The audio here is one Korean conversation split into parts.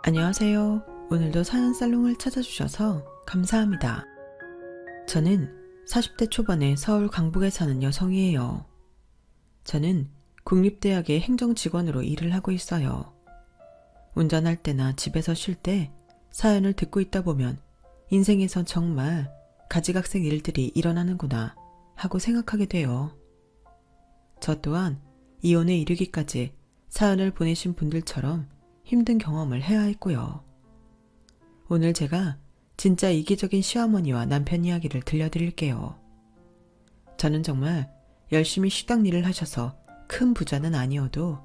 안녕하세요. 오늘도 사연 살롱을 찾아주셔서 감사합니다. 저는 40대 초반에 서울 강북에 사는 여성이에요. 저는 국립대학의 행정직원으로 일을 하고 있어요. 운전할 때나 집에서 쉴 때 사연을 듣고 있다 보면 인생에서 정말 가지각색 일들이 일어나는구나 하고 생각하게 돼요. 저 또한 이혼에 이르기까지 사연을 보내신 분들처럼 힘든 경험을 해야 했고요. 오늘 제가 진짜 이기적인 시어머니와 남편 이야기를 들려드릴게요. 저는 정말 열심히 식당 일을 하셔서 큰 부자는 아니어도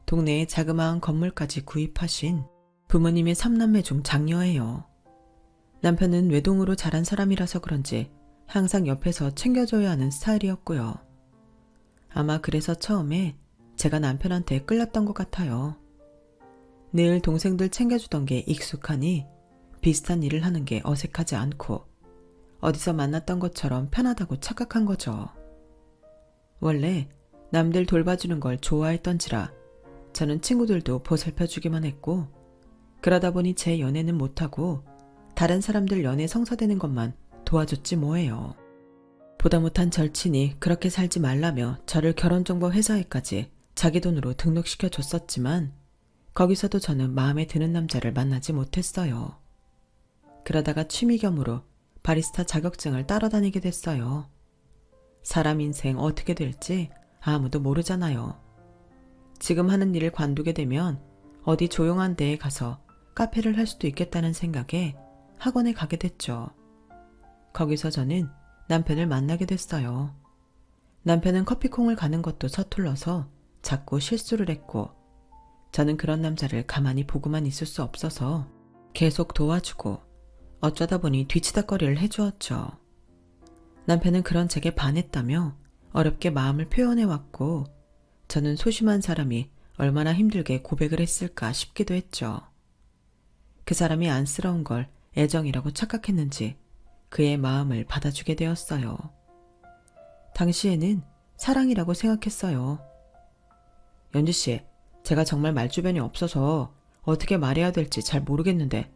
동네에 자그마한 건물까지 구입하신 부모님의 3남매 중 장녀예요. 남편은 외동으로 자란 사람이라서 그런지 항상 옆에서 챙겨줘야 하는 스타일이었고요. 아마 그래서 처음에 제가 남편한테 끌렸던 것 같아요. 늘 동생들 챙겨주던 게 익숙하니 비슷한 일을 하는 게 어색하지 않고 어디서 만났던 것처럼 편하다고 착각한 거죠. 원래 남들 돌봐주는 걸 좋아했던지라 저는 친구들도 보살펴주기만 했고 그러다 보니 제 연애는 못하고 다른 사람들 연애 성사되는 것만 도와줬지 뭐예요. 보다 못한 절친이 그렇게 살지 말라며 저를 결혼정보 회사에까지 자기 돈으로 등록시켜 줬었지만 거기서도 저는 마음에 드는 남자를 만나지 못했어요. 그러다가 취미 겸으로 바리스타 자격증을 따라다니게 됐어요. 사람 인생 어떻게 될지 아무도 모르잖아요. 지금 하는 일을 관두게 되면 어디 조용한 데에 가서 카페를 할 수도 있겠다는 생각에 학원에 가게 됐죠. 거기서 저는 남편을 만나게 됐어요. 남편은 커피콩을 가는 것도 서툴러서 자꾸 실수를 했고 저는 그런 남자를 가만히 보고만 있을 수 없어서 계속 도와주고 어쩌다 보니 뒤치다꺼리를 해주었죠. 남편은 그런 제게 반했다며 어렵게 마음을 표현해왔고 저는 소심한 사람이 얼마나 힘들게 고백을 했을까 싶기도 했죠. 그 사람이 안쓰러운 걸 애정이라고 착각했는지 그의 마음을 받아주게 되었어요. 당시에는 사랑이라고 생각했어요. 연주씨, 제가 정말 말주변이 없어서 어떻게 말해야 될지 잘 모르겠는데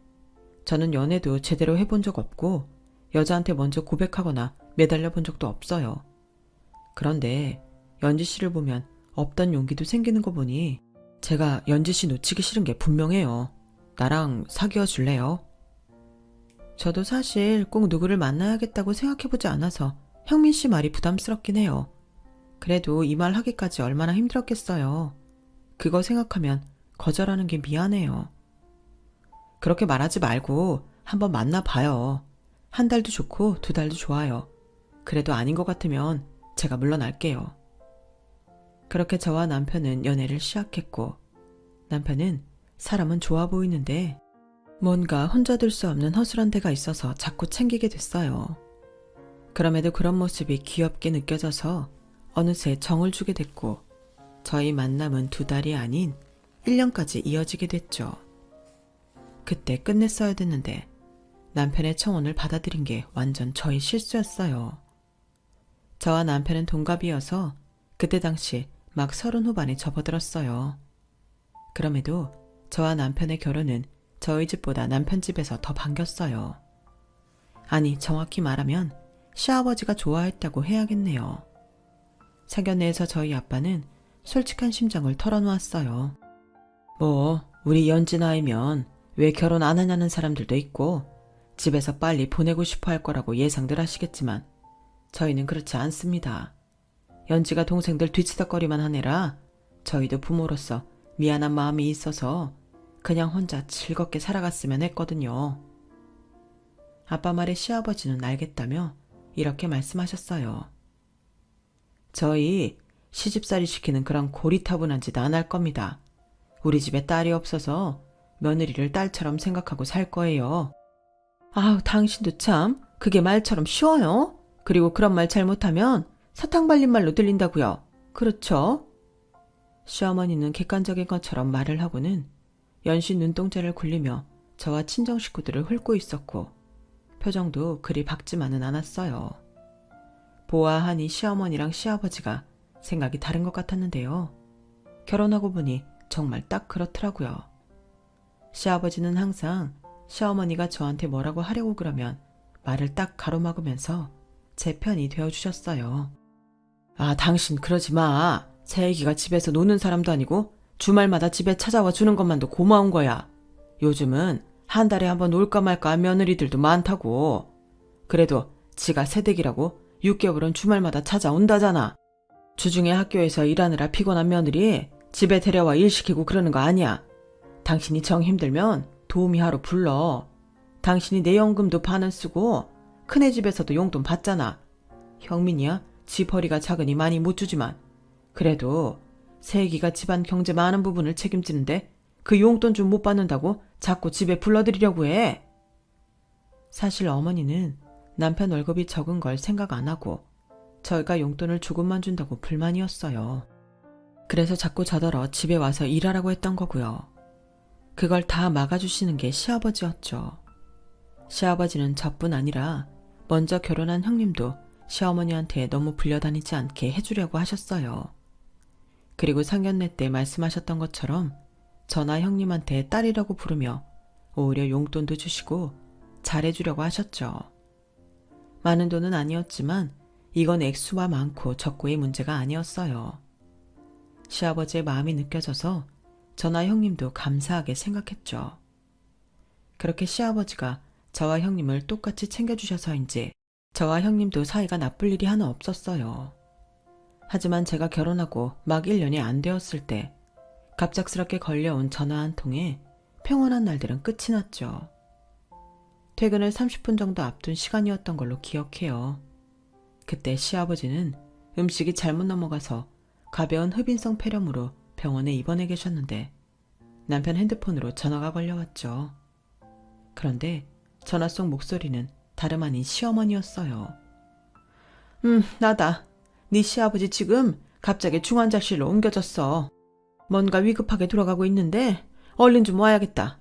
저는 연애도 제대로 해본 적 없고 여자한테 먼저 고백하거나 매달려 본 적도 없어요. 그런데 연지씨를 보면 없던 용기도 생기는 거 보니 제가 연지씨 놓치기 싫은 게 분명해요. 나랑 사귀어 줄래요? 저도 사실 꼭 누구를 만나야겠다고 생각해보지 않아서 형민씨 말이 부담스럽긴 해요. 그래도 이 말 하기까지 얼마나 힘들었겠어요. 그거 생각하면 거절하는 게 미안해요. 그렇게 말하지 말고 한번 만나봐요. 1달도 좋고 2달도 좋아요. 그래도 아닌 것 같으면 제가 물러날게요. 그렇게 저와 남편은 연애를 시작했고 남편은 사람은 좋아 보이는데 뭔가 혼자 둘 수 없는 허술한 데가 있어서 자꾸 챙기게 됐어요. 그럼에도 그런 모습이 귀엽게 느껴져서 어느새 정을 주게 됐고 저희 만남은 2달이 아닌 1년까지 이어지게 됐죠. 그때 끝냈어야 됐는데 남편의 청혼을 받아들인 게 완전 저희 실수였어요. 저와 남편은 동갑이어서 그때 당시 막 30 후반에 접어들었어요. 그럼에도 저와 남편의 결혼은 저희 집보다 남편 집에서 더 반겼어요. 아니, 정확히 말하면 시아버지가 좋아했다고 해야겠네요. 사견내에서 저희 아빠는 솔직한 심정을 털어놓았어요. 뭐 우리 연지 나이면 왜 결혼 안 하냐는 사람들도 있고 집에서 빨리 보내고 싶어 할 거라고 예상들 하시겠지만 저희는 그렇지 않습니다. 연지가 동생들 뒤치다꺼리만 하느라 저희도 부모로서 미안한 마음이 있어서 그냥 혼자 즐겁게 살아갔으면 했거든요. 아빠 말에 시아버지는 알겠다며 이렇게 말씀하셨어요. 저희 시집살이 시키는 그런 고리타분한 짓 안 할 겁니다. 우리 집에 딸이 없어서 며느리를 딸처럼 생각하고 살 거예요. 아우, 당신도 참 그게 말처럼 쉬워요? 그리고 그런 말 잘못하면 사탕 발린 말로 들린다고요. 그렇죠? 시어머니는 객관적인 것처럼 말을 하고는 연신 눈동자를 굴리며 저와 친정 식구들을 훑고 있었고 표정도 그리 밝지만은 않았어요. 보아하니 시어머니랑 시아버지가 생각이 다른 것 같았는데요. 결혼하고 보니 정말 딱 그렇더라고요. 시아버지는 항상 시어머니가 저한테 뭐라고 하려고 그러면 말을 딱 가로막으면서 제 편이 되어주셨어요. 아, 당신 그러지 마. 새애기가 집에서 노는 사람도 아니고 주말마다 집에 찾아와 주는 것만도 고마운 거야. 요즘은 한 달에 한번 올까 말까 한 며느리들도 많다고. 그래도 지가 새댁이라고 6개월은 주말마다 찾아온다잖아. 주중에 학교에서 일하느라 피곤한 며느리 집에 데려와 일 시키고 그러는 거 아니야. 당신이 정 힘들면 도우미 하러 불러. 당신이 내 연금도 반은 쓰고 큰애 집에서도 용돈 받잖아. 형민이야 지 벌이가 작으니 많이 못 주지만 그래도 새애기가 집안 경제 많은 부분을 책임지는데 그 용돈 좀 못 받는다고 자꾸 집에 불러들이려고 해. 사실 어머니는 남편 월급이 적은 걸 생각 안 하고 저희가 용돈을 조금만 준다고 불만이었어요. 그래서 자꾸 저더러 집에 와서 일하라고 했던 거고요. 그걸 다 막아주시는 게 시아버지였죠. 시아버지는 저뿐 아니라 먼저 결혼한 형님도 시어머니한테 너무 불려다니지 않게 해주려고 하셨어요. 그리고 상견례 때 말씀하셨던 것처럼 저나 형님한테 딸이라고 부르며 오히려 용돈도 주시고 잘해주려고 하셨죠. 많은 돈은 아니었지만 이건 액수가 많고 적고의 문제가 아니었어요. 시아버지의 마음이 느껴져서 저나 형님도 감사하게 생각했죠. 그렇게 시아버지가 저와 형님을 똑같이 챙겨주셔서인지 저와 형님도 사이가 나쁠 일이 하나 없었어요. 하지만 제가 결혼하고 막 1년이 안 되었을 때 갑작스럽게 걸려온 전화 한 통에 평온한 날들은 끝이 났죠. 퇴근을 30분 정도 앞둔 시간이었던 걸로 기억해요. 그때 시아버지는 음식이 잘못 넘어가서 가벼운 흡인성 폐렴으로 병원에 입원해 계셨는데 남편 핸드폰으로 전화가 걸려왔죠. 그런데 전화 속 목소리는 다름 아닌 시어머니였어요. 나다. 네 시아버지 지금 갑자기 중환자실로 옮겨졌어. 뭔가 위급하게 돌아가고 있는데 얼른 좀 와야겠다.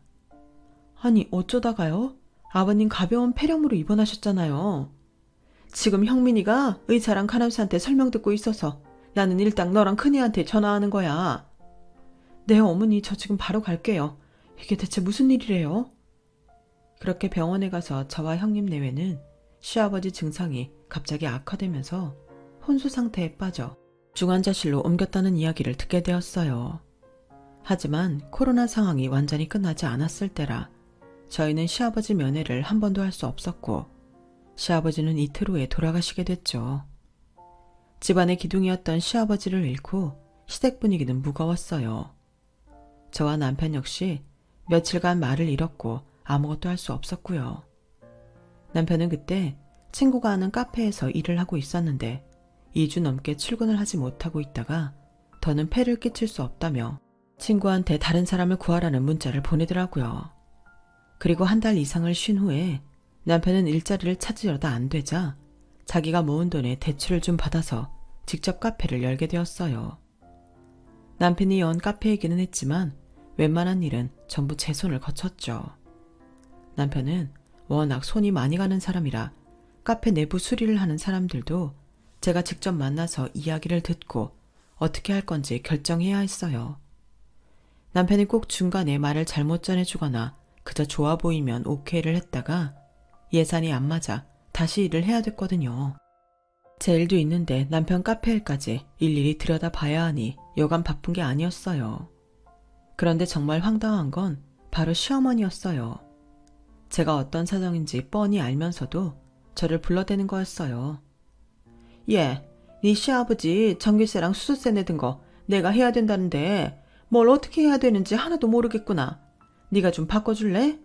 아니 어쩌다가요? 아버님 가벼운 폐렴으로 입원하셨잖아요. 지금 형민이가 의사랑 간호사한테 설명 듣고 있어서 나는 일단 너랑 큰애한테 전화하는 거야. 네 어머니 저 지금 바로 갈게요. 이게 대체 무슨 일이래요? 그렇게 병원에 가서 저와 형님 내외는 시아버지 증상이 갑자기 악화되면서 혼수 상태에 빠져 중환자실로 옮겼다는 이야기를 듣게 되었어요. 하지만 코로나 상황이 완전히 끝나지 않았을 때라 저희는 시아버지 면회를 한 번도 할 수 없었고 시아버지는 이틀 후에 돌아가시게 됐죠. 집안의 기둥이었던 시아버지를 잃고 시댁 분위기는 무거웠어요. 저와 남편 역시 며칠간 말을 잃었고 아무것도 할 수 없었고요. 남편은 그때 친구가 하는 카페에서 일을 하고 있었는데 2주 넘게 출근을 하지 못하고 있다가 더는 폐를 끼칠 수 없다며 친구한테 다른 사람을 구하라는 문자를 보내더라고요. 그리고 한 달 이상을 쉰 후에 남편은 일자리를 찾으려다 안 되자 자기가 모은 돈에 대출을 좀 받아서 직접 카페를 열게 되었어요. 남편이 연 카페이기는 했지만 웬만한 일은 전부 제 손을 거쳤죠. 남편은 워낙 손이 많이 가는 사람이라 카페 내부 수리를 하는 사람들도 제가 직접 만나서 이야기를 듣고 어떻게 할 건지 결정해야 했어요. 남편이 꼭 중간에 말을 잘못 전해주거나 그저 좋아 보이면 오케이를 했다가 예산이 안 맞아 다시 일을 해야 됐거든요. 제 일도 있는데 남편 카페 일까지 일일이 들여다봐야 하니 여간 바쁜 게 아니었어요. 그런데 정말 황당한 건 바로 시어머니였어요. 제가 어떤 사정인지 뻔히 알면서도 저를 불러대는 거였어요. 예, 네 시아버지 전기세랑 수도세 내던 거 내가 해야 된다는데 뭘 어떻게 해야 되는지 하나도 모르겠구나. 네가 좀 바꿔줄래?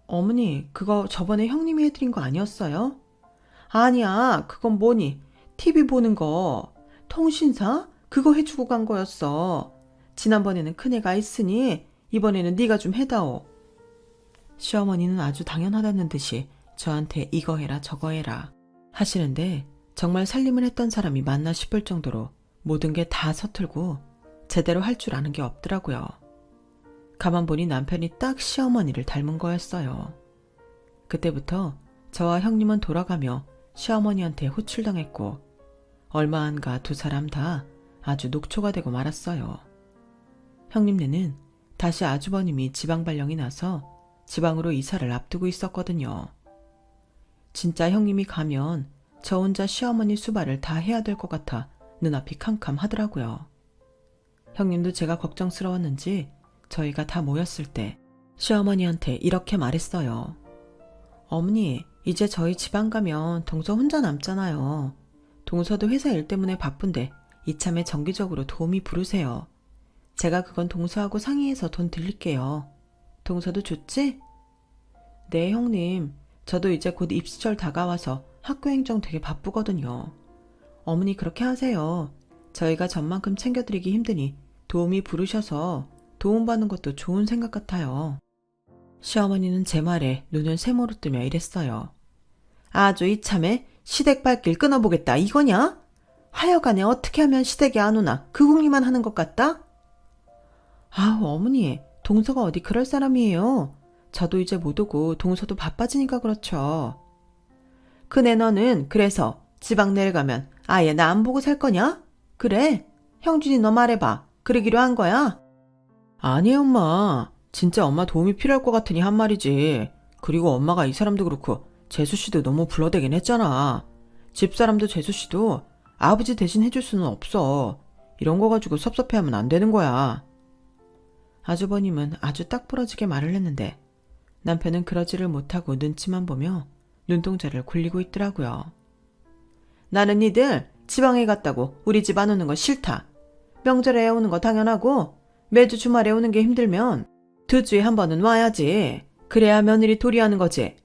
어머니, 그거 저번에 형님이 해드린 거 아니었어요? 아니야, 그건 뭐니? TV 보는 거. 통신사? 그거 해주고 간 거였어. 지난번에는 큰애가 있으니 이번에는 네가 좀 해다오. 시어머니는 아주 당연하다는 듯이 저한테 이거 해라 저거 해라 하시는데 정말 살림을 했던 사람이 맞나 싶을 정도로 모든 게 다 서툴고 제대로 할 줄 아는 게 없더라고요. 가만 보니 남편이 딱 시어머니를 닮은 거였어요. 그때부터 저와 형님은 돌아가며 시어머니한테 호출당했고 얼마 안가 두 사람 다 아주 녹초가 되고 말았어요. 형님네는 다시 아주버님이 지방 발령이 나서 지방으로 이사를 앞두고 있었거든요. 진짜 형님이 가면 저 혼자 시어머니 수발을 다 해야 될 것 같아 눈앞이 캄캄하더라고요. 형님도 제가 걱정스러웠는지 저희가 다 모였을 때 시어머니한테 이렇게 말했어요. 어머니, 이제 저희 지방 가면 동서 혼자 남잖아요. 동서도 회사 일 때문에 바쁜데 이참에 정기적으로 도우미 부르세요. 제가 그건 동서하고 상의해서 돈 드릴게요. 동서도 좋지? 네, 형님. 저도 이제 곧 입시절 다가와서 학교 행정 되게 바쁘거든요. 어머니 그렇게 하세요. 저희가 전만큼 챙겨드리기 힘드니 도우미 부르셔서 도움받는 것도 좋은 생각 같아요. 시어머니는 제 말에 눈을 세모로 뜨며 이랬어요. 아주 이참에 시댁 발길 끊어보겠다 이거냐? 하여간에 어떻게 하면 시댁이 안 오나 그 궁리만 하는 것 같다? 아우 어머니, 동서가 어디 그럴 사람이에요. 저도 이제 못 오고 동서도 바빠지니까 그렇죠. 그네 너는 그래서 지방 내려가면 아예 나 안 보고 살 거냐? 그래? 형준이 너 말해봐. 그러기로 한 거야? 아니 엄마. 진짜 엄마 도움이 필요할 것 같으니 한 말이지. 그리고 엄마가 이 사람도 그렇고 재수씨도 너무 불러대긴 했잖아. 집사람도 재수씨도 아버지 대신 해줄 수는 없어. 이런 거 가지고 섭섭해하면 안 되는 거야. 아주버님은 아주 딱 부러지게 말을 했는데 남편은 그러지를 못하고 눈치만 보며 눈동자를 굴리고 있더라고요. 나는 니들 지방에 갔다고 우리 집 안 오는 거 싫다. 명절에 오는 거 당연하고 매주 주말에 오는 게 힘들면 2주에 한 번은 와야지. 그래야 며느리 도리하는 거지.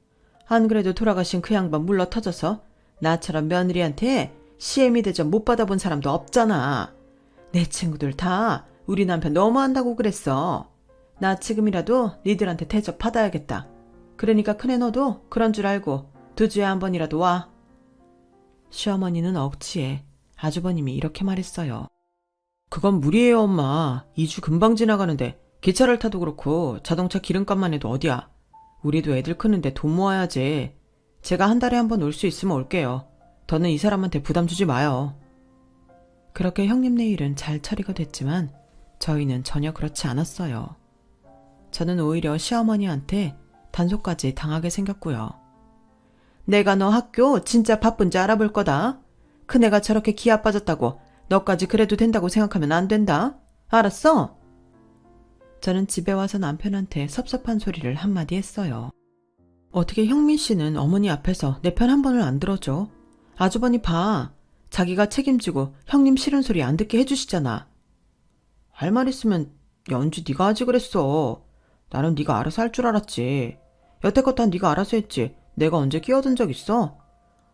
안 그래도 돌아가신 그 양반 물러 터져서 나처럼 며느리한테 시애미 대접 못 받아본 사람도 없잖아. 내 친구들 다 우리 남편 너무한다고 그랬어. 나 지금이라도 니들한테 대접 받아야겠다. 그러니까 큰애 너도 그런 줄 알고 2주에 한 번이라도 와. 시어머니는 억지에 아주버님이 이렇게 말했어요. 그건 무리예요 엄마. 2주 금방 지나가는데 기차를 타도 그렇고 자동차 기름값만 해도 어디야. 우리도 애들 크는데 돈 모아야지. 제가 한 달에 한 번 올 수 있으면 올게요. 더는 이 사람한테 부담 주지 마요. 그렇게 형님네 일은 잘 처리가 됐지만 저희는 전혀 그렇지 않았어요. 저는 오히려 시어머니한테 단속까지 당하게 생겼고요. 내가 너 학교 진짜 바쁜지 알아볼 거다. 큰애가 저렇게 기아 빠졌다고 너까지 그래도 된다고 생각하면 안 된다. 알았어? 저는 집에 와서 남편한테 섭섭한 소리를 한마디 했어요. 어떻게 형민 씨는 어머니 앞에서 내 편 한 번을 안 들어줘. 아주버니 봐. 자기가 책임지고 형님 싫은 소리 안 듣게 해주시잖아. 할 말 있으면 연주 네가 하지 그랬어. 나는 네가 알아서 할 줄 알았지. 여태껏 다 네가 알아서 했지. 내가 언제 끼어든 적 있어?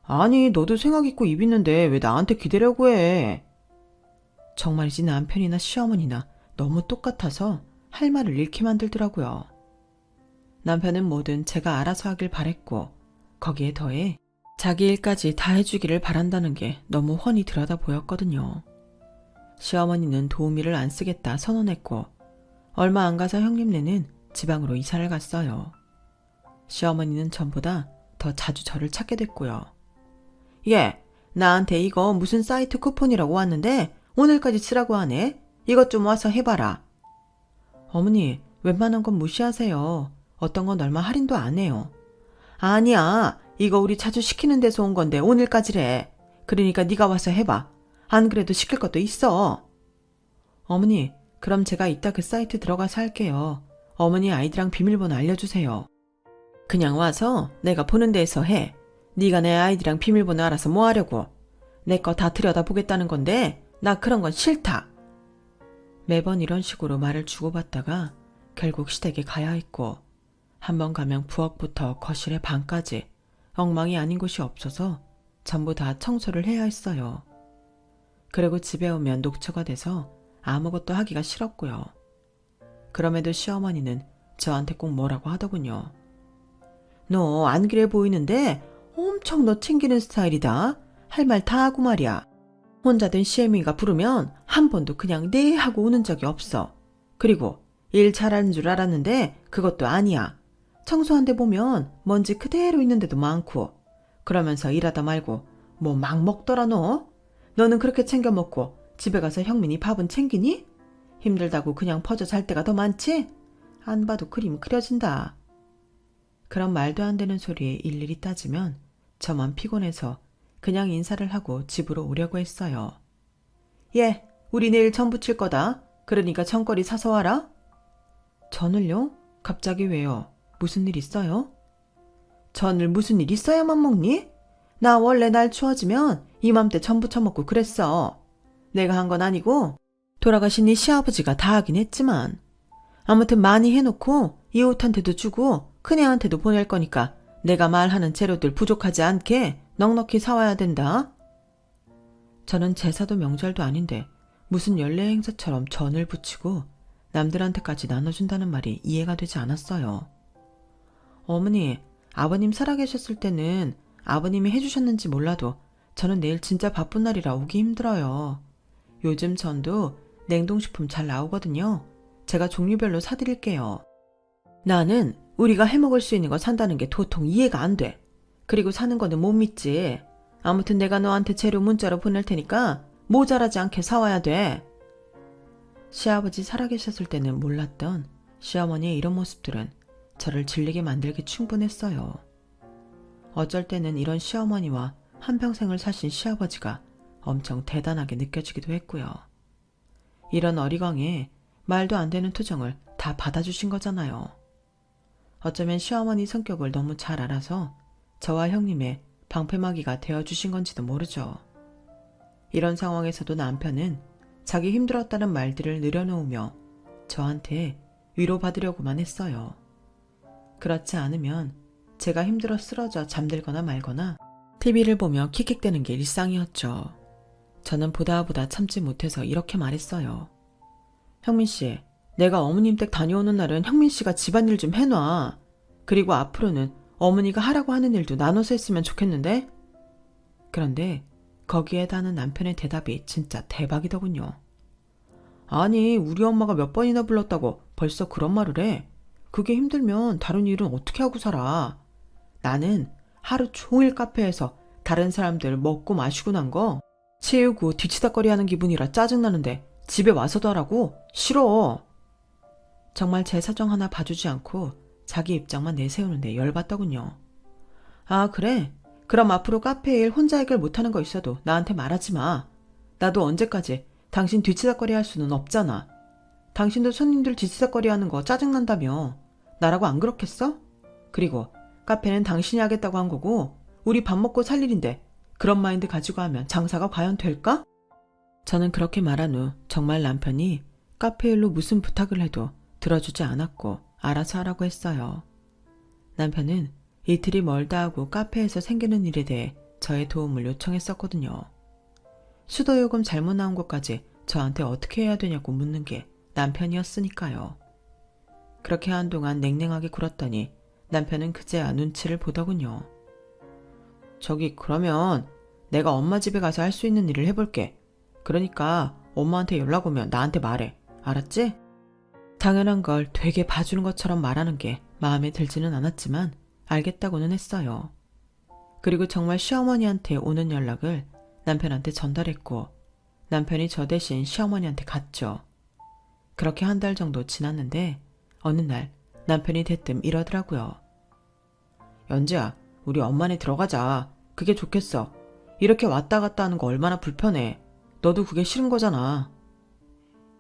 아니 너도 생각 있고 입 있는데 왜 나한테 기대려고 해. 정말이지 남편이나 시어머니나 너무 똑같아서 할 말을 잃게 만들더라고요. 남편은 뭐든 제가 알아서 하길 바랬고 거기에 더해 자기 일까지 다 해주기를 바란다는 게 너무 훤히 들여다 보였거든요. 시어머니는 도우미를 안 쓰겠다 선언했고 얼마 안 가서 형님네는 지방으로 이사를 갔어요. 시어머니는 전보다 더 자주 저를 찾게 됐고요. 얘, 나한테 이거 무슨 사이트 쿠폰이라고 왔는데 오늘까지 쓰라고 하네. 이것 좀 와서 해봐라. 어머니, 웬만한 건 무시하세요. 어떤 건 얼마 할인도 안 해요. 아니야, 이거 우리 자주 시키는 데서 온 건데 오늘까지래. 그러니까 네가 와서 해봐. 안 그래도 시킬 것도 있어. 어머니, 그럼 제가 이따 그 사이트 들어가서 할게요. 어머니 아이디랑 비밀번호 알려주세요. 그냥 와서 내가 보는 데에서 해. 네가 내 아이디랑 비밀번호 알아서 뭐 하려고. 내 거 다 들여다보겠다는 건데 나 그런 건 싫다. 매번 이런 식으로 말을 주고받다가 결국 시댁에 가야 했고 한 번 가면 부엌부터 거실의 방까지 엉망이 아닌 곳이 없어서 전부 다 청소를 해야 했어요. 그리고 집에 오면 녹초가 돼서 아무것도 하기가 싫었고요. 그럼에도 시어머니는 저한테 꼭 뭐라고 하더군요. 너 안 그래 보이는데 엄청 너 챙기는 스타일이다. 할 말 다 하고 말이야. 혼자 된 시애미가 부르면 한 번도 그냥 네 하고 오는 적이 없어. 그리고 일 잘하는 줄 알았는데 그것도 아니야. 청소한 데 보면 먼지 그대로 있는데도 많고. 그러면서 일하다 말고 뭐 막 먹더라 너. 너는 그렇게 챙겨 먹고 집에 가서 형민이 밥은 챙기니? 힘들다고 그냥 퍼져 잘 때가 더 많지? 안 봐도 그림 그려진다. 그런 말도 안 되는 소리에 일일이 따지면 저만 피곤해서 그냥 인사를 하고 집으로 오려고 했어요. 예, 우리 내일 전 부칠 거다. 그러니까 전거리 사서 와라. 전을요? 갑자기 왜요? 무슨 일 있어요? 전을 무슨 일 있어야만 먹니? 나 원래 날 추워지면 이맘때 전 부쳐 먹고 그랬어. 내가 한 건 아니고 돌아가신 네 시아버지가 다 하긴 했지만 아무튼 많이 해놓고 이웃한테도 주고 큰애한테도 보낼 거니까 내가 말하는 재료들 부족하지 않게 넉넉히 사와야 된다. 저는 제사도 명절도 아닌데 무슨 연례 행사처럼 전을 부치고 남들한테까지 나눠준다는 말이 이해가 되지 않았어요. 어머니, 아버님 살아계셨을 때는 아버님이 해주셨는지 몰라도 저는 내일 진짜 바쁜 날이라 오기 힘들어요. 요즘 전도 냉동식품 잘 나오거든요. 제가 종류별로 사드릴게요. 나는 우리가 해먹을 수 있는 거 산다는 게 도통 이해가 안 돼. 그리고 사는 거는 못 믿지. 아무튼 내가 너한테 재료 문자로 보낼 테니까 모자라지 않게 사와야 돼. 시아버지 살아계셨을 때는 몰랐던 시어머니의 이런 모습들은 저를 질리게 만들기 충분했어요. 어쩔 때는 이런 시어머니와 한평생을 사신 시아버지가 엄청 대단하게 느껴지기도 했고요. 이런 어리광에 말도 안 되는 투정을 다 받아주신 거잖아요. 어쩌면 시어머니 성격을 너무 잘 알아서 저와 형님의 방패막이가 되어주신 건지도 모르죠. 이런 상황에서도 남편은 자기 힘들었다는 말들을 늘여놓으며 저한테 위로받으려고만 했어요. 그렇지 않으면 제가 힘들어 쓰러져 잠들거나 말거나 TV를 보며 킥킥대는 게 일상이었죠. 저는 보다 참지 못해서 이렇게 말했어요. 형민씨, 내가 어머님 댁 다녀오는 날은 형민씨가 집안일 좀 해놔. 그리고 앞으로는 어머니가 하라고 하는 일도 나눠서 했으면 좋겠는데? 그런데 거기에 다는 남편의 대답이 진짜 대박이더군요. 아니, 우리 엄마가 몇 번이나 불렀다고 벌써 그런 말을 해. 그게 힘들면 다른 일은 어떻게 하고 살아. 나는 하루 종일 카페에서 다른 사람들 먹고 마시고 난 거 치우고 뒤치다꺼리 하는 기분이라 짜증나는데 집에 와서도 하라고? 싫어. 정말 제 사정 하나 봐주지 않고 자기 입장만 내세우는데 열받더군요. 아, 그래? 그럼 앞으로 카페 일 혼자 해결 못하는 거 있어도 나한테 말하지 마. 나도 언제까지 당신 뒤치다꺼리 할 수는 없잖아. 당신도 손님들 뒤치다꺼리 하는 거 짜증난다며. 나라고 안 그렇겠어? 그리고 카페는 당신이 하겠다고 한 거고 우리 밥 먹고 살 일인데 그런 마인드 가지고 하면 장사가 과연 될까? 저는 그렇게 말한 후 정말 남편이 카페 일로 무슨 부탁을 해도 들어주지 않았고 알아서 하라고 했어요. 남편은 이틀이 멀다 하고 카페에서 생기는 일에 대해 저의 도움을 요청했었거든요. 수도요금 잘못 나온 것까지 저한테 어떻게 해야 되냐고 묻는 게 남편이었으니까요. 그렇게 한동안 냉랭하게 굴었더니 남편은 그제야 눈치를 보더군요. 저기 그러면 내가 엄마 집에 가서 할 수 있는 일을 해볼게. 그러니까 엄마한테 연락 오면 나한테 말해. 알았지? 당연한 걸 되게 봐주는 것처럼 말하는 게 마음에 들지는 않았지만 알겠다고는 했어요. 그리고 정말 시어머니한테 오는 연락을 남편한테 전달했고 남편이 저 대신 시어머니한테 갔죠. 그렇게 한 달 정도 지났는데 어느 날 남편이 대뜸 이러더라고요. 연지야, 우리 엄마네 들어가자. 그게 좋겠어. 이렇게 왔다 갔다 하는 거 얼마나 불편해. 너도 그게 싫은 거잖아.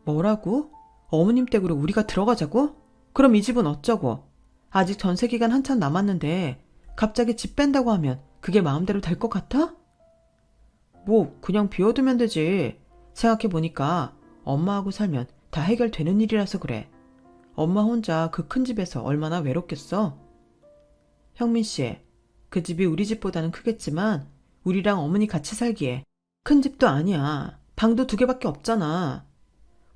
뭐라고? 어머님 댁으로 우리가 들어가자고? 그럼 이 집은 어쩌고? 아직 전세 기간 한참 남았는데 갑자기 집 뺀다고 하면 그게 마음대로 될 것 같아? 뭐 그냥 비워두면 되지. 생각해보니까 엄마하고 살면 다 해결되는 일이라서 그래. 엄마 혼자 그 큰 집에서 얼마나 외롭겠어? 형민씨, 그 집이 우리 집보다는 크겠지만 우리랑 어머니 같이 살기에 큰 집도 아니야. 방도 2개밖에 없잖아.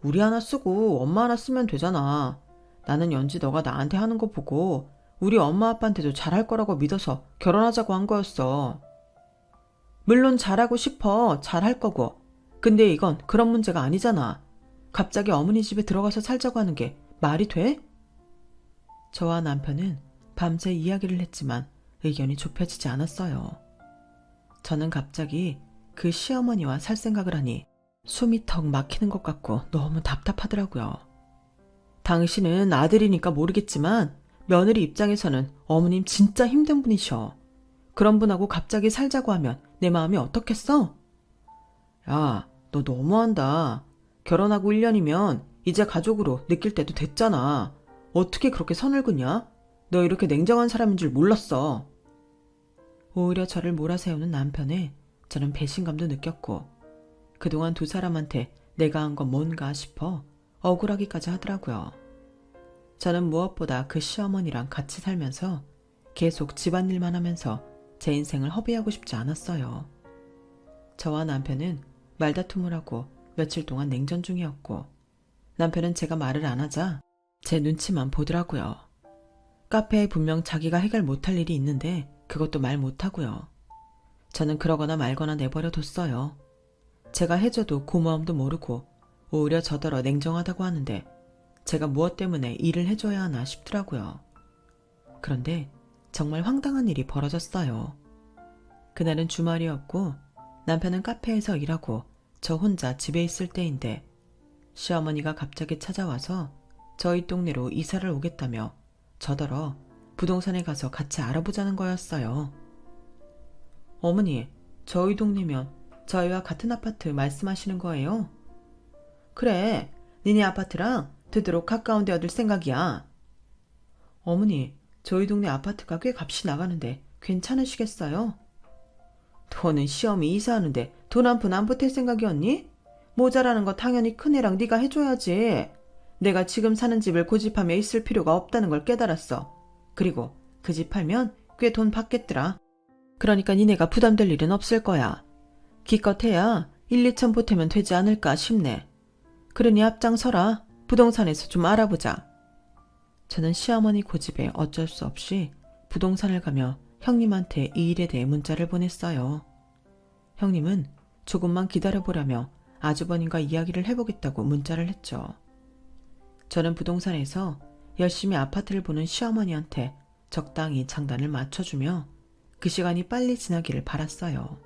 우리 하나 쓰고 엄마 하나 쓰면 되잖아. 나는 연지 너가 나한테 하는 거 보고 우리 엄마 아빠한테도 잘할 거라고 믿어서 결혼하자고 한 거였어. 물론 잘하고 싶어. 잘할 거고. 근데 이건 그런 문제가 아니잖아. 갑자기 어머니 집에 들어가서 살자고 하는 게 말이 돼? 저와 남편은 밤새 이야기를 했지만 의견이 좁혀지지 않았어요. 저는 갑자기 그 시어머니와 살 생각을 하니 숨이 턱 막히는 것 같고 너무 답답하더라고요. 당신은 아들이니까 모르겠지만 며느리 입장에서는 어머님 진짜 힘든 분이셔. 그런 분하고 갑자기 살자고 하면 내 마음이 어떻겠어? 야, 너 너무한다. 결혼하고 1년이면 이제 가족으로 느낄 때도 됐잖아. 어떻게 그렇게 선을 그냐? 너 이렇게 냉정한 사람인 줄 몰랐어. 오히려 저를 몰아세우는 남편에 저는 배신감도 느꼈고 그동안 두 사람한테 내가 한 건 뭔가 싶어 억울하기까지 하더라고요. 저는 무엇보다 그 시어머니랑 같이 살면서 계속 집안일만 하면서 제 인생을 허비하고 싶지 않았어요. 저와 남편은 말다툼을 하고 며칠 동안 냉전 중이었고 남편은 제가 말을 안 하자 제 눈치만 보더라고요. 카페에 분명 자기가 해결 못할 일이 있는데 그것도 말 못하고요. 저는 그러거나 말거나 내버려 뒀어요. 제가 해줘도 고마움도 모르고 오히려 저더러 냉정하다고 하는데 제가 무엇 때문에 일을 해줘야 하나 싶더라고요. 그런데 정말 황당한 일이 벌어졌어요. 그날은 주말이었고 남편은 카페에서 일하고 저 혼자 집에 있을 때인데 시어머니가 갑자기 찾아와서 저희 동네로 이사를 오겠다며 저더러 부동산에 가서 같이 알아보자는 거였어요. 어머니, 저희 동네면 저희와 같은 아파트 말씀하시는 거예요? 그래, 니네 아파트랑 되도록 가까운 데 얻을 생각이야. 어머니, 저희 동네 아파트가 꽤 값이 나가는데 괜찮으시겠어요? 너는 시험이 이사하는데 돈 한 푼 안 보탤 생각이었니? 모자라는 거 당연히 큰애랑 네가 해줘야지. 내가 지금 사는 집을 고집하며 있을 필요가 없다는 걸 깨달았어. 그리고 그 집 팔면 꽤 돈 받겠더라. 그러니까 니네가 부담될 일은 없을 거야. 기껏해야 1, 2천 보태면 되지 않을까 싶네. 그러니 앞장서라. 부동산에서 좀 알아보자. 저는 시어머니 고집에 어쩔 수 없이 부동산을 가며 형님한테 이 일에 대해 문자를 보냈어요. 형님은 조금만 기다려보라며 아주버님과 이야기를 해보겠다고 문자를 했죠. 저는 부동산에서 열심히 아파트를 보는 시어머니한테 적당히 장단을 맞춰주며 그 시간이 빨리 지나기를 바랐어요.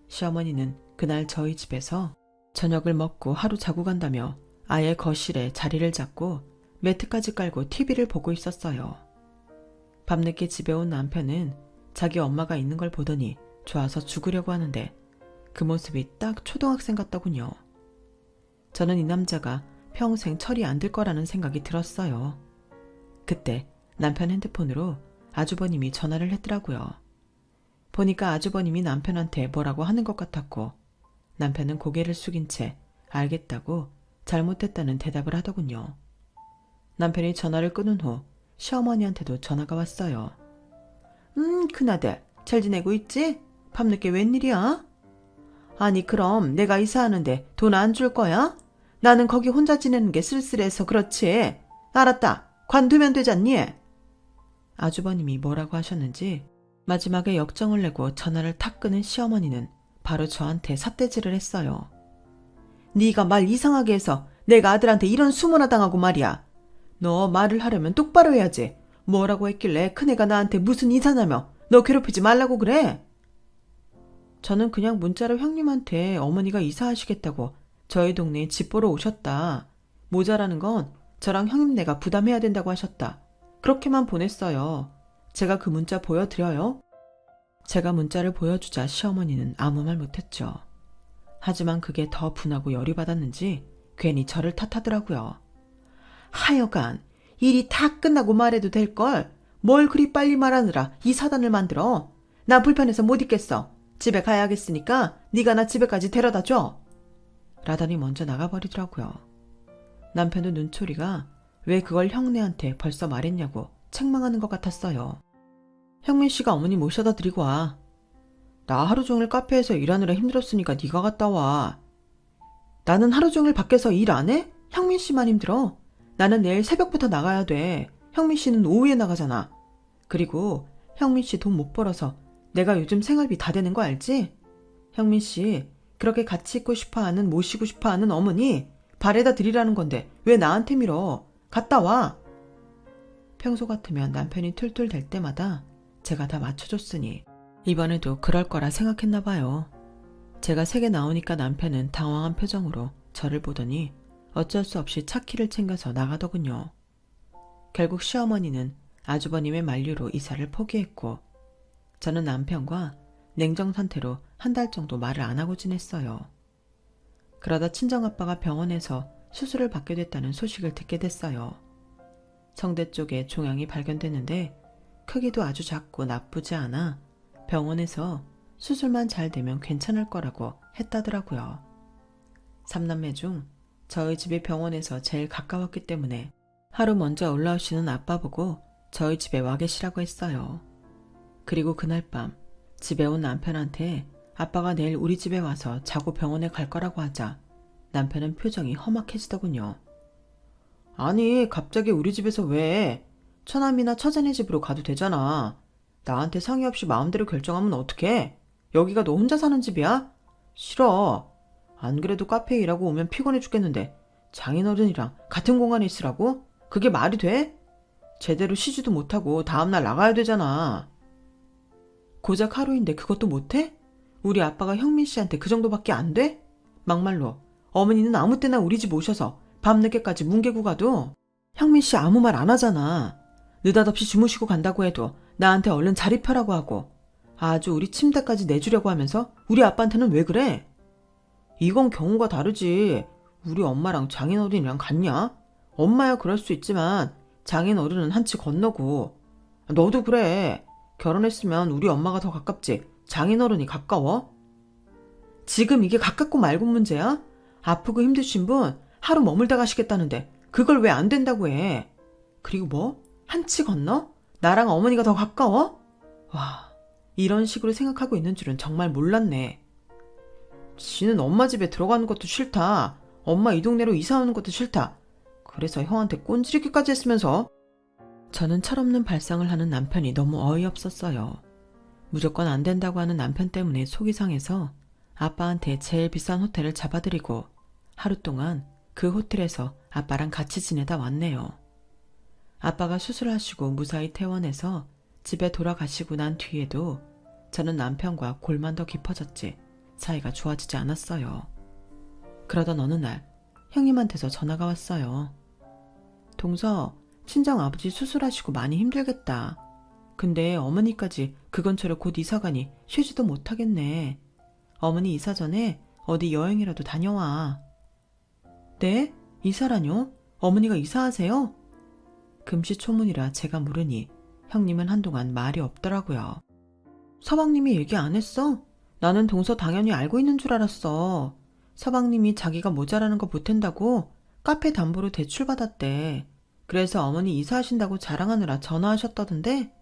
시어머니는 그날 저희 집에서 저녁을 먹고 하루 자고 간다며 아예 거실에 자리를 잡고 매트까지 깔고 TV를 보고 있었어요. 밤늦게 집에 온 남편은 자기 엄마가 있는 걸 보더니 좋아서 죽으려고 하는데 그 모습이 딱 초등학생 같더군요. 저는 이 남자가 평생 철이 안 들 거라는 생각이 들었어요. 그때 남편 핸드폰으로 아주버님이 전화를 했더라고요. 보니까 아주버님이 남편한테 뭐라고 하는 것 같았고 남편은 고개를 숙인 채 알겠다고 잘못했다는 대답을 하더군요. 남편이 전화를 끊은 후 시어머니한테도 전화가 왔어요. 큰아들 잘 지내고 있지? 밤늦게 웬일이야? 아니 그럼 내가 이사하는데 돈 안 줄 거야? 나는 거기 혼자 지내는 게 쓸쓸해서 그렇지. 알았다. 관두면 되잖니? 아주버님이 뭐라고 하셨는지 마지막에 역정을 내고 전화를 탁 끊은 시어머니는 바로 저한테 삿대질을 했어요. 네가 말 이상하게 해서 내가 아들한테 이런 수모나 당하고 말이야. 너 말을 하려면 똑바로 해야지. 뭐라고 했길래 큰애가 나한테 무슨 이사냐며 너 괴롭히지 말라고 그래? 저는 그냥 문자로 형님한테 어머니가 이사하시겠다고 저희 동네에 집 보러 오셨다. 모자라는 건 저랑 형님네가 부담해야 된다고 하셨다. 그렇게만 보냈어요. 제가 그 문자 보여드려요? 제가 문자를 보여주자 시어머니는 아무 말 못했죠. 하지만 그게 더 분하고 열이 받았는지 괜히 저를 탓하더라고요. 하여간 일이 다 끝나고 말해도 될걸. 뭘 그리 빨리 말하느라 이 사단을 만들어. 나 불편해서 못 있겠어. 집에 가야겠으니까 네가 나 집에까지 데려다 줘. 라더니 먼저 나가버리더라고요. 남편도 눈초리가 왜 그걸 형네한테 벌써 말했냐고 책망하는 것 같았어요. 형민 씨가 어머니 모셔다 드리고 와. 나 하루 종일 카페에서 일하느라 힘들었으니까 네가 갔다 와. 나는 하루 종일 밖에서 일 안 해? 형민 씨만 힘들어. 나는 내일 새벽부터 나가야 돼. 형민 씨는 오후에 나가잖아. 그리고 형민 씨 돈 못 벌어서 내가 요즘 생활비 다 되는 거 알지? 형민 씨 그렇게 같이 있고 싶어하는 모시고 싶어하는 어머니 발에다 드리라는 건데 왜 나한테 밀어? 갔다 와. 평소 같으면 남편이 툴툴댈 때마다 제가 다 맞춰줬으니 이번에도 그럴 거라 생각했나 봐요. 제가 세게 나오니까 남편은 당황한 표정으로 저를 보더니 어쩔 수 없이 차 키를 챙겨서 나가더군요. 결국 시어머니는 아주버님의 만류로 이사를 포기했고 저는 남편과 냉정 상태로 한 달 정도 말을 안 하고 지냈어요. 그러다 친정아빠가 병원에서 수술을 받게 됐다는 소식을 듣게 됐어요. 성대 쪽에 종양이 발견됐는데 크기도 아주 작고 나쁘지 않아 병원에서 수술만 잘 되면 괜찮을 거라고 했다더라고요. 3남매 중 저희 집이 병원에서 제일 가까웠기 때문에 하루 먼저 올라오시는 아빠 보고 저희 집에 와 계시라고 했어요. 그리고 그날 밤 집에 온 남편한테 아빠가 내일 우리 집에 와서 자고 병원에 갈 거라고 하자 남편은 표정이 험악해지더군요. 아니 갑자기 우리 집에서 왜? 처남이나 처자네 집으로 가도 되잖아. 나한테 상의 없이 마음대로 결정하면 어떡해? 여기가 너 혼자 사는 집이야? 싫어. 안 그래도 카페에 일하고 오면 피곤해 죽겠는데 장인어른이랑 같은 공간에 있으라고? 그게 말이 돼? 제대로 쉬지도 못하고 다음날 나가야 되잖아. 고작 하루인데 그것도 못해? 우리 아빠가 형민 씨한테 그 정도밖에 안 돼? 막말로 어머니는 아무 때나 우리 집 오셔서 밤늦게까지 뭉개고 가도 형민 씨 아무 말 안 하잖아. 느닷없이 주무시고 간다고 해도 나한테 얼른 자리 펴라고 하고 아주 우리 침대까지 내주려고 하면서 우리 아빠한테는 왜 그래? 이건 경우가 다르지. 우리 엄마랑 장인어른이랑 같냐? 엄마야 그럴 수 있지만 장인어른은 한치 건너고. 너도 그래. 결혼했으면 우리 엄마가 더 가깝지 장인어른이 가까워? 지금 이게 가깝고 말고 문제야? 아프고 힘드신 분 하루 머물다 가시겠다는데 그걸 왜 안 된다고 해? 그리고 뭐? 한치 건너? 나랑 어머니가 더 가까워? 와, 이런 식으로 생각하고 있는 줄은 정말 몰랐네. 지는 엄마 집에 들어가는 것도 싫다. 엄마 이 동네로 이사 오는 것도 싫다. 그래서 형한테 꼰지르기까지 했으면서. 저는 철없는 발상을 하는 남편이 너무 어이없었어요. 무조건 안 된다고 하는 남편 때문에 속이 상해서 아빠한테 제일 비싼 호텔을 잡아드리고 하루 동안 그 호텔에서 아빠랑 같이 지내다 왔네요. 아빠가 수술하시고 무사히 퇴원해서 집에 돌아가시고 난 뒤에도 저는 남편과 골만 더 깊어졌지 사이가 좋아지지 않았어요. 그러던 어느 날 형님한테서 전화가 왔어요. 동서, 친정 아버지 수술하시고 많이 힘들겠다. 근데 어머니까지 그 근처로 곧 이사가니 쉬지도 못하겠네. 어머니 이사 전에 어디 여행이라도 다녀와. 네? 이사라뇨? 어머니가 이사하세요? 금시초문이라 제가 물으니 형님은 한동안 말이 없더라고요. 서방님이 얘기 안 했어? 나는 동서 당연히 알고 있는 줄 알았어. 서방님이 자기가 모자라는 거 보탠다고 카페 담보로 대출 받았대. 그래서 어머니 이사하신다고 자랑하느라 전화하셨다던데?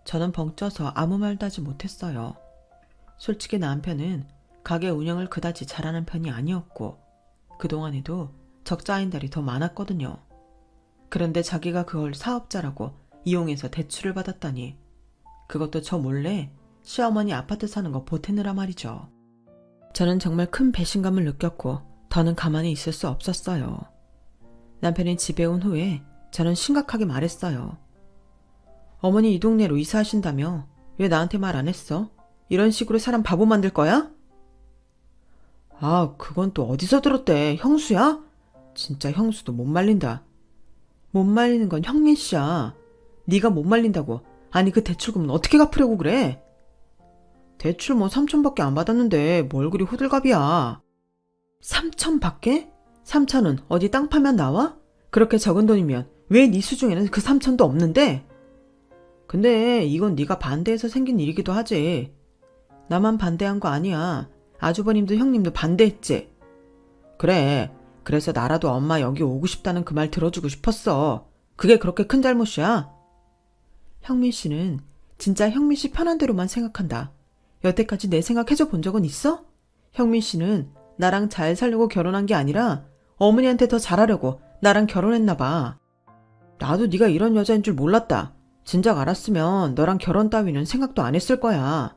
저는 벙쪄서 아무 말도 하지 못했어요. 솔직히 남편은 가게 운영을 그다지 잘하는 편이 아니었고 그동안에도 적자인 달이 더 많았거든요. 그런데 자기가 그걸 사업자라고 이용해서 대출을 받았다니 그것도 저 몰래 시어머니 아파트 사는 거 보태느라 말이죠. 저는 정말 큰 배신감을 느꼈고 더는 가만히 있을 수 없었어요. 남편이 집에 온 후에 저는 심각하게 말했어요. 어머니 이 동네로 이사하신다며 왜 나한테 말 안 했어? 이런 식으로 사람 바보 만들 거야? 아, 그건 또 어디서 들었대? 형수야? 진짜 형수도 못 말린다. 못 말리는 건 형민 씨야. 네가 못 말린다고. 아니 그 대출금은 어떻게 갚으려고 그래? 대출 뭐 3천밖에 안 받았는데 뭘 그리 호들갑이야. 3천밖에? 3천은 어디 땅 파면 나와? 그렇게 적은 돈이면 왜 네 수중에는 그 3천도 없는데? 근데 이건 네가 반대해서 생긴 일이기도 하지. 나만 반대한 거 아니야. 아주버님도 형님도 반대했지. 그래. 그래서 나라도 엄마 여기 오고 싶다는 그 말 들어주고 싶었어. 그게 그렇게 큰 잘못이야? 형민 씨는 진짜 형민 씨 편한 대로만 생각한다. 여태까지 내 생각해줘 본 적은 있어? 형민 씨는 나랑 잘 살려고 결혼한 게 아니라 어머니한테 더 잘하려고 나랑 결혼했나 봐. 나도 네가 이런 여자인 줄 몰랐다. 진작 알았으면 너랑 결혼 따위는 생각도 안 했을 거야.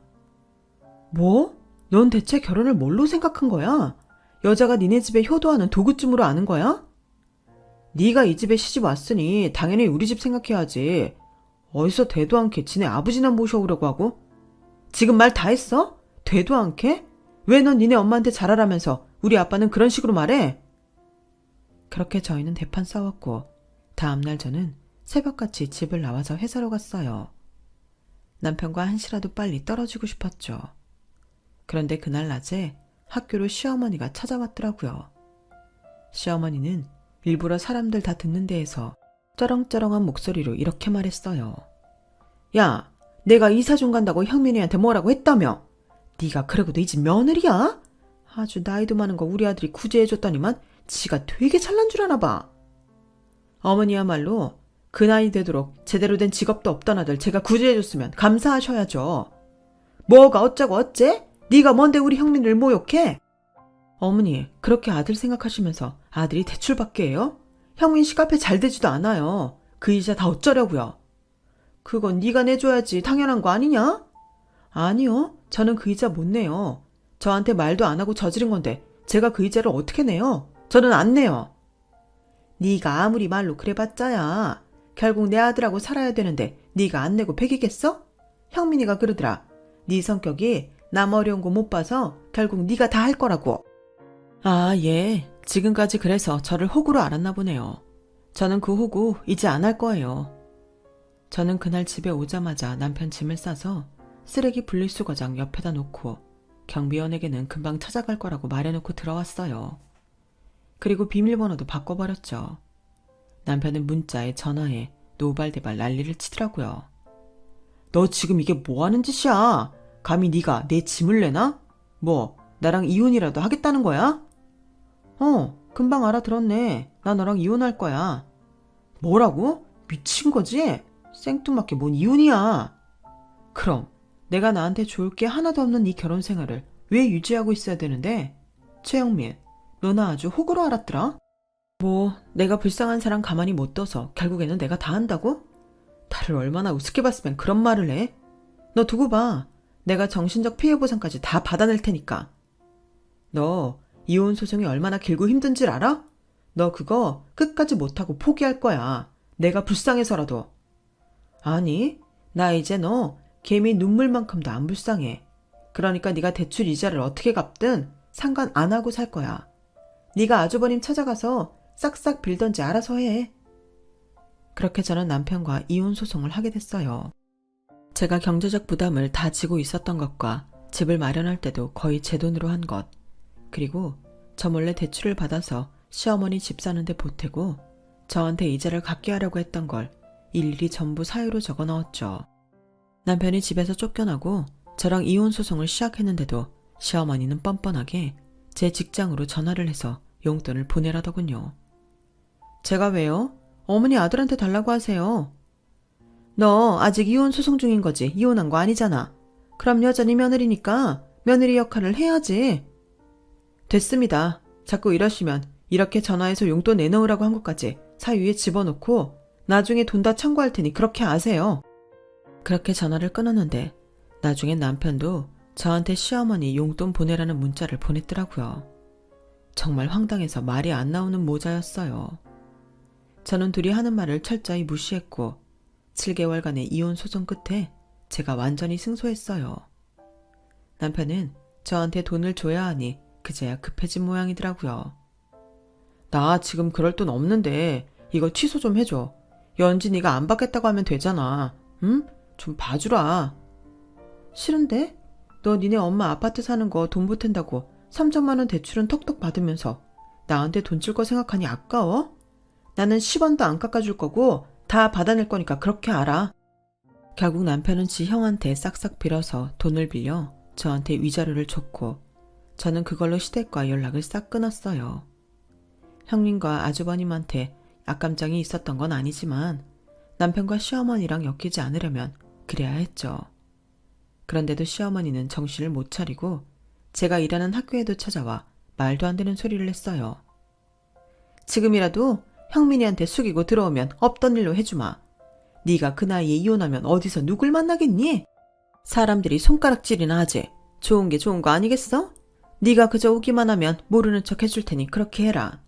뭐? 넌 대체 결혼을 뭘로 생각한 거야? 여자가 니네 집에 효도하는 도구쯤으로 아는 거야? 네가 이 집에 시집 왔으니 당연히 우리 집 생각해야지. 어디서 되도 않게 지네 아버지나 모셔오려고 하고? 지금 말 다 했어? 되도 않게? 왜 넌 니네 엄마한테 잘하라면서 우리 아빠는 그런 식으로 말해? 그렇게 저희는 대판 싸웠고 다음날 저는 새벽같이 집을 나와서 회사로 갔어요. 남편과 한시라도 빨리 떨어지고 싶었죠. 그런데 그날 낮에 학교로 시어머니가 찾아왔더라고요. 시어머니는 일부러 사람들 다 듣는 데에서 쩌렁쩌렁한 목소리로 이렇게 말했어요. 야, 내가 이사 좀 간다고 형민이한테 뭐라고 했다며? 네가 그러고도 이 집 며느리야? 아주 나이도 많은 거 우리 아들이 구제해줬더니만 지가 되게 잘난 줄 아나 봐. 어머니야말로 그 나이 되도록 제대로 된 직업도 없던 아들 제가 구제해줬으면 감사하셔야죠. 뭐가 어쩌고 어째? 네가 뭔데 우리 형민을 모욕해? 어머니, 그렇게 아들 생각하시면서 아들이 대출받게 해요? 형민 씨 카페 잘 되지도 않아요. 그 이자 다 어쩌려고요? 그건 네가 내줘야지 당연한 거 아니냐? 아니요, 저는 그 이자 못 내요. 저한테 말도 안 하고 저지른 건데 제가 그 이자를 어떻게 내요? 저는 안 내요. 네가 아무리 말로 그래봤자야. 결국 내 아들하고 살아야 되는데 네가 안 내고 배기겠어? 형민이가 그러더라. 네 성격이 남 어려운 거 못 봐서 결국 네가 다 할 거라고. 아, 예. 지금까지 그래서 저를 호구로 알았나 보네요. 저는 그 호구 이제 안 할 거예요. 저는 그날 집에 오자마자 남편 짐을 싸서 쓰레기 분리수거장 옆에다 놓고 경비원에게는 금방 찾아갈 거라고 말해놓고 들어왔어요. 그리고 비밀번호도 바꿔버렸죠. 남편은 문자에 전화에 노발대발 난리를 치더라고요. 너 지금 이게 뭐 하는 짓이야? 감히 네가 내 짐을 내나? 뭐 나랑 이혼이라도 하겠다는 거야? 금방 알아들었네. 나 너랑 이혼할 거야. 뭐라고? 미친 거지? 생뚱맞게 뭔 이혼이야. 그럼 내가 나한테 좋을 게 하나도 없는 이 결혼 생활을 왜 유지하고 있어야 되는데? 최영민, 너 나 아주 호구로 알았더라? 뭐 내가 불쌍한 사람 가만히 못 둬서 결국에는 내가 다 한다고? 나를 얼마나 우습게 봤으면 그런 말을 해? 너 두고 봐. 내가 정신적 피해 보상까지 다 받아낼 테니까. 너 이혼 소송이 얼마나 길고 힘든 줄 알아? 너 그거 끝까지 못하고 포기할 거야. 내가 불쌍해서라도. 아니, 나 이제 너 개미 눈물만큼도 안 불쌍해. 그러니까 네가 대출 이자를 어떻게 갚든 상관 안 하고 살 거야. 네가 아주버님 찾아가서 싹싹 빌던지 알아서 해. 그렇게 저는 남편과 이혼 소송을 하게 됐어요. 제가 경제적 부담을 다 지고 있었던 것과 집을 마련할 때도 거의 제 돈으로 한 것, 그리고 저 몰래 대출을 받아서 시어머니 집 사는데 보태고 저한테 이자를 갚게 하려고 했던 걸 일일이 전부 사유로 적어 넣었죠. 남편이 집에서 쫓겨나고 저랑 이혼 소송을 시작했는데도 시어머니는 뻔뻔하게 제 직장으로 전화를 해서 용돈을 보내라더군요. 제가 왜요? 어머니 아들한테 달라고 하세요. 너 아직 이혼 소송 중인 거지? 이혼한 거 아니잖아. 그럼 여전히 며느리니까 며느리 역할을 해야지. 됐습니다. 자꾸 이러시면 이렇게 전화해서 용돈 내놓으라고 한 것까지 사유에 집어넣고 나중에 돈 다 청구할 테니 그렇게 아세요. 그렇게 전화를 끊었는데 나중엔 남편도 저한테 시어머니 용돈 보내라는 문자를 보냈더라고요. 정말 황당해서 말이 안 나오는 모자였어요. 저는 둘이 하는 말을 철저히 무시했고 7개월간의 이혼 소송 끝에 제가 완전히 승소했어요. 남편은 저한테 돈을 줘야 하니 그제야 급해진 모양이더라고요. 나 지금 그럴 돈 없는데 이거 취소 좀 해줘. 연진이가 안 받겠다고 하면 되잖아. 응? 좀 봐주라. 싫은데? 너 니네 엄마 아파트 사는 거 돈 보탠다고 3천만 원 대출은 턱턱 받으면서 나한테 돈 줄 거 생각하니 아까워? 나는 10원도 안 깎아줄 거고 다 받아낼 거니까 그렇게 알아. 결국 남편은 지 형한테 싹싹 빌어서 돈을 빌려 저한테 위자료를 줬고 저는 그걸로 시댁과 연락을 싹 끊었어요. 형님과 아주버님한테 악감정이 있었던 건 아니지만 남편과 시어머니랑 엮이지 않으려면 그래야 했죠. 그런데도 시어머니는 정신을 못 차리고 제가 일하는 학교에도 찾아와 말도 안 되는 소리를 했어요. 지금이라도 형민이한테 숙이고 들어오면 없던 일로 해주마. 네가 그 나이에 이혼하면 어디서 누굴 만나겠니? 사람들이 손가락질이나 하지. 좋은 게 좋은 거 아니겠어? 네가 그저 오기만 하면 모르는 척 해줄 테니 그렇게 해라.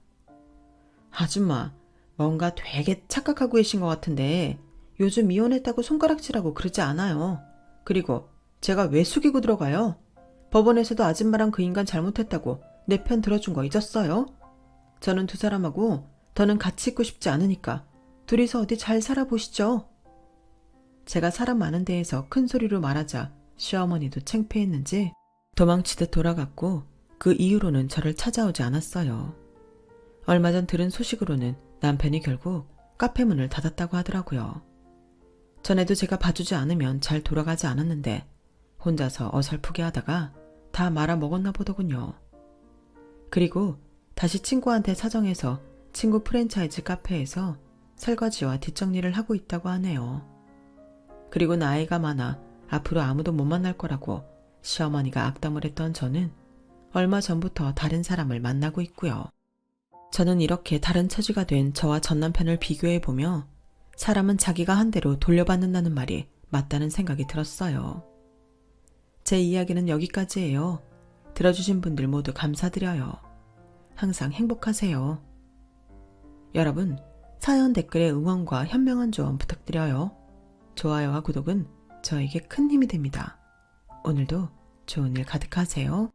아줌마, 뭔가 되게 착각하고 계신 것 같은데 요즘 이혼했다고 손가락질하고 그러지 않아요. 그리고 제가 왜 숙이고 들어가요? 법원에서도 아줌마랑 그 인간 잘못했다고 내 편 들어준 거 잊었어요? 저는 두 사람하고 더는 같이 있고 싶지 않으니까 둘이서 어디 잘 살아보시죠. 제가 사람 많은 데에서 큰 소리로 말하자 시어머니도 창피했는지 도망치듯 돌아갔고 그 이후로는 저를 찾아오지 않았어요. 얼마 전 들은 소식으로는 남편이 결국 카페 문을 닫았다고 하더라고요. 전에도 제가 봐주지 않으면 잘 돌아가지 않았는데 혼자서 어설프게 하다가 다 말아먹었나 보더군요. 그리고 다시 친구한테 사정해서 친구 프랜차이즈 카페에서 설거지와 뒷정리를 하고 있다고 하네요. 그리고 나이가 많아 앞으로 아무도 못 만날 거라고 시어머니가 악담을 했던 저는 얼마 전부터 다른 사람을 만나고 있고요. 저는 이렇게 다른 처지가 된 저와 전 남편을 비교해보며 사람은 자기가 한 대로 돌려받는다는 말이 맞다는 생각이 들었어요. 제 이야기는 여기까지예요. 들어주신 분들 모두 감사드려요. 항상 행복하세요. 여러분, 사연 댓글에 응원과 현명한 조언 부탁드려요. 좋아요와 구독은 저에게 큰 힘이 됩니다. 오늘도 좋은 일 가득하세요.